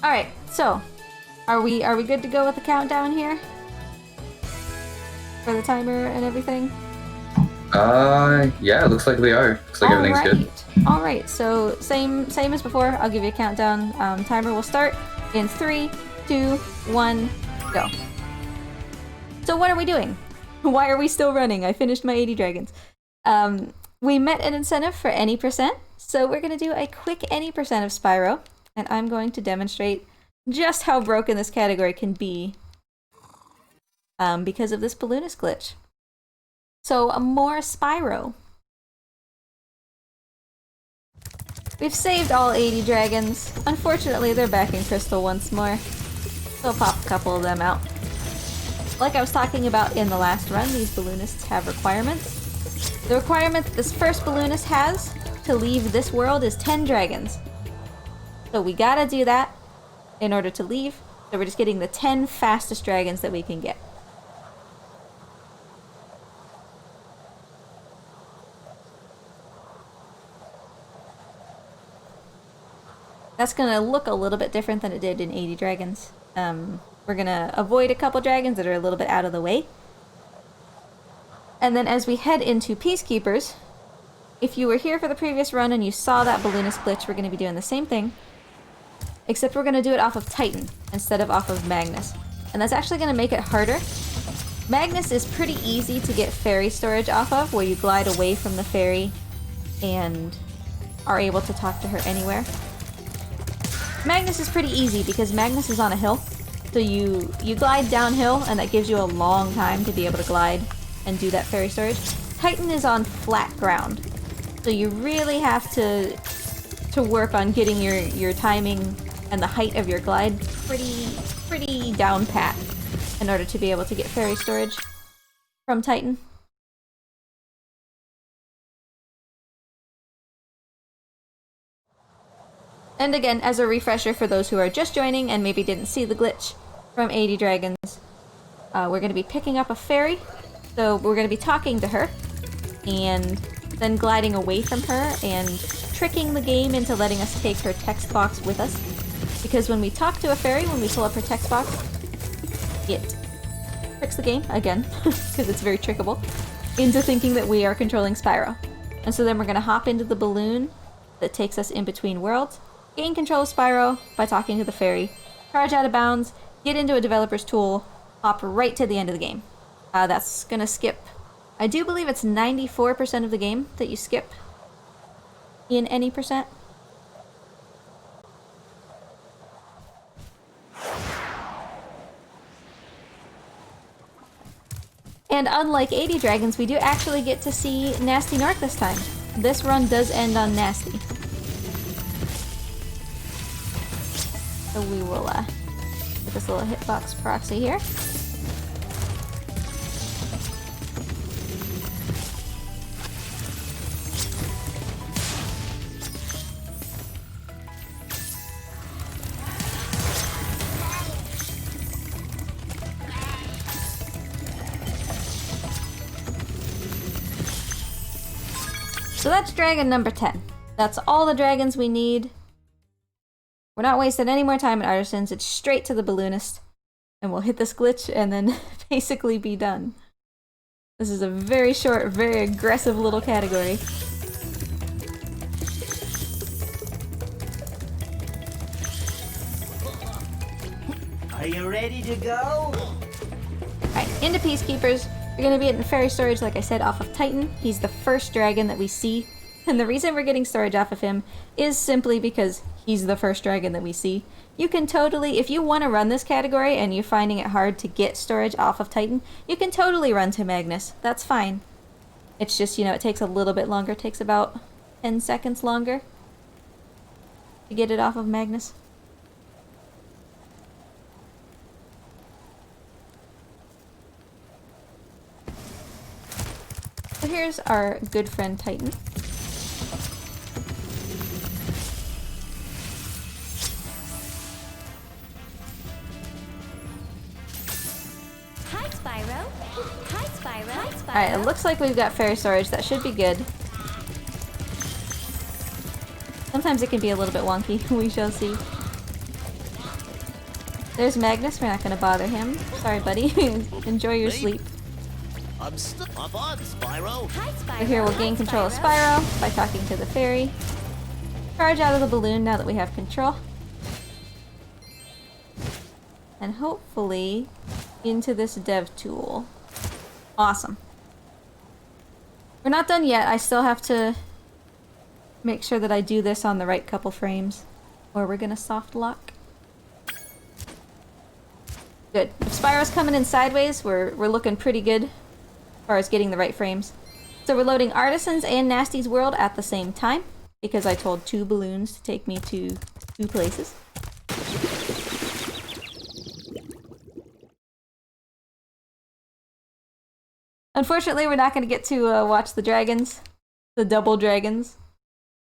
Alright, so are we good to go with the countdown here? For the timer and everything? Yeah, looks like we are. Looks like everything's good. Alright, so same as before. I'll give you a countdown. Timer will start in 3, 2, 1, go. So what are we doing? Why are we still running? I finished my 80 dragons. We met an incentive for any percent, so we're going to do a quick any percent of Spyro, and I'm going to demonstrate just how broken this category can be because of this balloonist glitch. So, more Spyro. We've saved all 80 dragons. Unfortunately, they're back in Crystal once more. So I'll pop a couple of them out. Like I was talking about in the last run, these balloonists have requirements. The requirement that this first balloonist has to leave this world is 10 dragons. So we gotta do that in order to leave. So we're just getting the 10 fastest dragons that we can get. That's gonna look a little bit different than it did in 80 dragons. We're gonna avoid a couple dragons that are a little bit out of the way. And then as we head into Peacekeepers, if you were here for the previous run and you saw that balloonist glitch, we're gonna be doing the same thing. Except we're gonna do it off of Titan instead of off of Magnus. And that's actually gonna make it harder. Magnus is pretty easy to get fairy storage off of, where you glide away from the fairy and are able to talk to her anywhere. Magnus is pretty easy because Magnus is on a hill, so you glide downhill and that gives you a long time to be able to glide and do that fairy storage. Titan is on flat ground, so you really have to work on getting your timing and the height of your glide pretty down pat in order to be able to get fairy storage from Titan. And again, as a refresher for those who are just joining and maybe didn't see the glitch from 80 Dragons, we're going to be picking up a fairy. So we're going to be talking to her, and then gliding away from her and tricking the game into letting us take her text box with us. Because when we talk to a fairy, when we pull up her text box, it tricks the game, again, because it's very trickable, into thinking that we are controlling Spyro. And so then we're going to hop into the balloon that takes us in between worlds, gain control of Spyro by talking to the fairy, charge out of bounds, get into a developer's tool, hop right to the end of the game. That's gonna skip, I do believe it's 94% of the game that you skip in any percent. And unlike 80 Dragons, we do actually get to see Nasty Narc this time. This run does end on Nasty. So we will put this little hitbox proxy here. So that's dragon number 10. That's all the dragons we need. We're not wasting any more time at Artisans, it's straight to the balloonist. And we'll hit this glitch and then basically be done. This is a very short, very aggressive little category. Are you ready to go? Alright, into Peacekeepers. We're going to be getting fairy storage, like I said, off of Titan. He's the first dragon that we see. And the reason we're getting storage off of him is simply because he's the first dragon that we see. You can totally, if you want to run this category and you're finding it hard to get storage off of Titan, you can totally run to Magnus. That's fine. It's just, you know, it takes a little bit longer. It takes about 10 seconds longer to get it off of Magnus. So here's our good friend Titan. Hi, Spyro. Hi, Spyro. Hi, Spyro. Alright, it looks like we've got fairy storage. That should be good. Sometimes it can be a little bit wonky. We shall see. There's Magnus. We're not going to bother him. Sorry, buddy. Enjoy your sleep. I'm up on Spyro. Hi, Spyro. So here we'll gain control of Spyro by talking to the fairy. Charge out of the balloon now that we have control. And hopefully into this dev tool. Awesome. We're not done yet. I still have to make sure that I do this on the right couple frames, or we're gonna soft lock. Good. If Spyro's coming in sideways, we're looking pretty good as far as getting the right frames. So we're loading Artisans and Nasty's World at the same time, because I told 2 balloons to take me to 2 places. Unfortunately, we're not going to get to watch the dragons, the double dragons,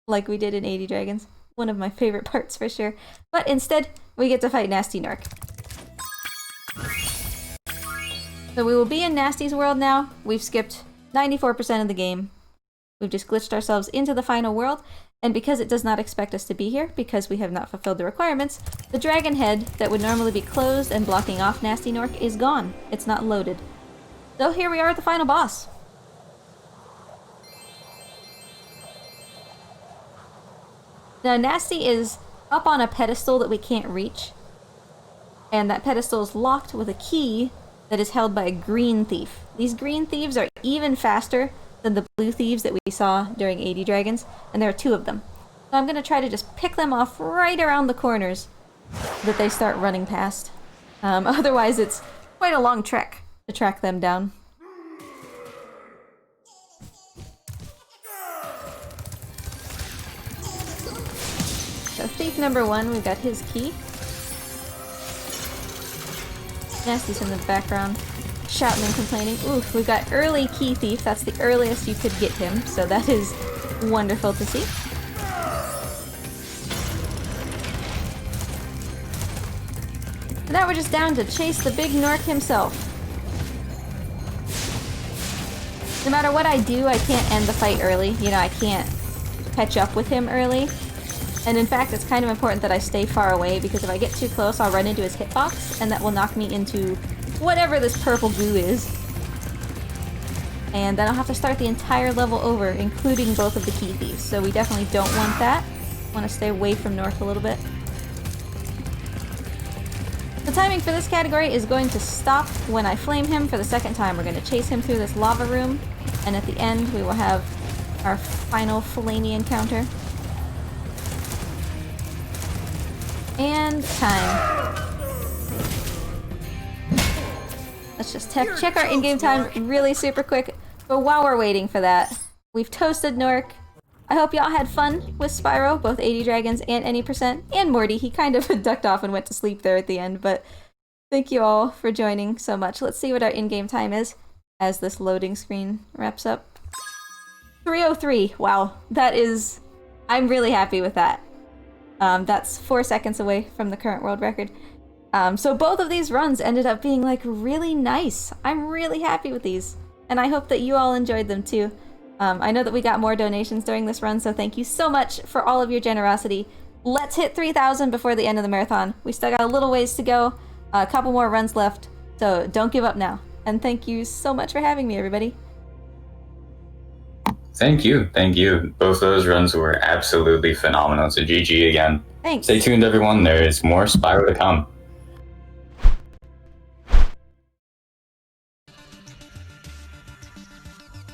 like we did in 80 Dragons. One of my favorite parts for sure. But instead, we get to fight Nasty Nork. So we will be in Nasty's World now. We've skipped 94% of the game. We've just glitched ourselves into the final world, and because it does not expect us to be here, because we have not fulfilled the requirements, the dragon head that would normally be closed and blocking off Nasty Nork is gone. It's not loaded. So here we are at the final boss. Now Nasty is up on a pedestal that we can't reach, and that pedestal is locked with a key that is held by a green thief. These green thieves are even faster than the blue thieves that we saw during 80 Dragons, and there are 2 of them. So I'm going to try to just pick them off right around the corners that they start running past. Otherwise it's quite a long trek to track them down. So thief number 1, we've got his key. Nasty's in the background, shouting and complaining. Oof, we've got early key thief. That's the earliest you could get him, so that is wonderful to see. So now we're just down to chase the big Nork himself. No matter what I do, I can't end the fight early. You know, I can't catch up with him early. And in fact, it's kind of important that I stay far away, because if I get too close, I'll run into his hitbox, and that will knock me into whatever this purple goo is. And then I'll have to start the entire level over, including both of the key thieves. So we definitely don't want that. Want to stay away from North a little bit. The timing for this category is going to stop when I flame him for the second time. We're going to chase him through this lava room, and at the end we will have our final Fellaini encounter. And time. Let's just check our in-game time really super quick. But while we're waiting for that, we've toasted Nork. I hope y'all had fun with Spyro, both 80 Dragons and any %, and Morty. He kind of ducked off and went to sleep there at the end, but thank you all for joining so much. Let's see what our in-game time is as this loading screen wraps up. 3:03. Wow, that is... I'm really happy with that. That's 4 seconds away from the current world record. So both of these runs ended up being like really nice. I'm really happy with these, and I hope that you all enjoyed them too. I know that we got more donations during this run, so thank you so much for all of your generosity. Let's hit 3,000 before the end of the marathon. We still got a little ways to go, a couple more runs left, so don't give up now. And thank you so much for having me, everybody. Thank you. Thank you. Both those runs were absolutely phenomenal. So GG again. Thanks. Stay tuned, everyone. There is more Spyro to come.